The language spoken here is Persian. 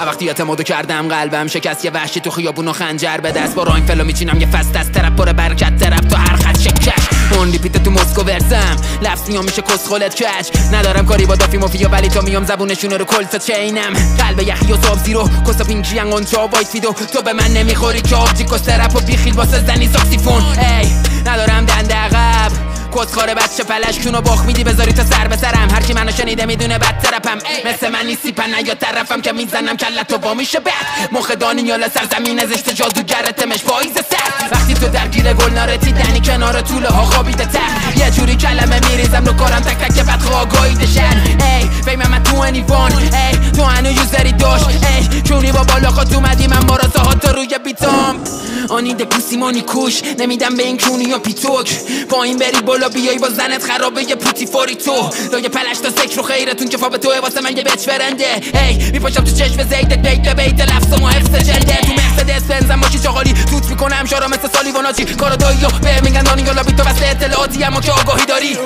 وقتی اعتمادو کردم قلبم شکست، یه وحشی تو خیابون و خنجر به دست، با راین فلا میچینم یه فست از طرف پر برکت طرف تو هر خط شکش اون ریپیت تو مسکو ورسم لفظ میام میشه کسخلت کش. ندارم کاری با دافی مافیا ولی تا میام زبونشون رو کل تا چینم. قلب یخی و صاب زیرو کسا پینکی انگون چا وایت فیدو، تو به من نمیخوری که آبجی کس رپ و بیخیل واسه زنی ساکسیفون. ای ندارم دنده عقب کسخاره بچه پلشکونو باخ میدی بذاری تا سر به سرم. هرکی منو شنیده میدونه بد طرفم، مثل من نیستی پنه یا طرفم که میزنم کلتو با میشه بد. مخ دانیال سرزمین زشت جادوگرتمش پاییز سر. وقتی تو درگیر گلنارتی دنی کنار طوله ها خوابیده تر، یه جوری کلمه میریزم رو کارم تک تک بعد خواگاهیده شد. ای فیم من تو انیوان، ای تو هنو یوزری داشت، ای چونی با بالا خود اومدی من بارازه ها تا روی بیتام. آنیده پوسیمانی کوش نمیدم به این کونی و پیتوک، پایین بری بالا بیای با زنت خرابه یه پوتی فوری تو. لایه پلش تا سکر و خیرتون که فا توه واسه من یه بچ برنده. ای میپاشم تو چشم زیدت بیت به بیت لفظم و حفظ جلده. تو مرسدس بنزم ماشی چاقالی توت میکنم شارا مثل سالیواناچی. کارا دایی به میگن دانیالا بی تو واسه اطلاعاتی اما که آگاهی داری.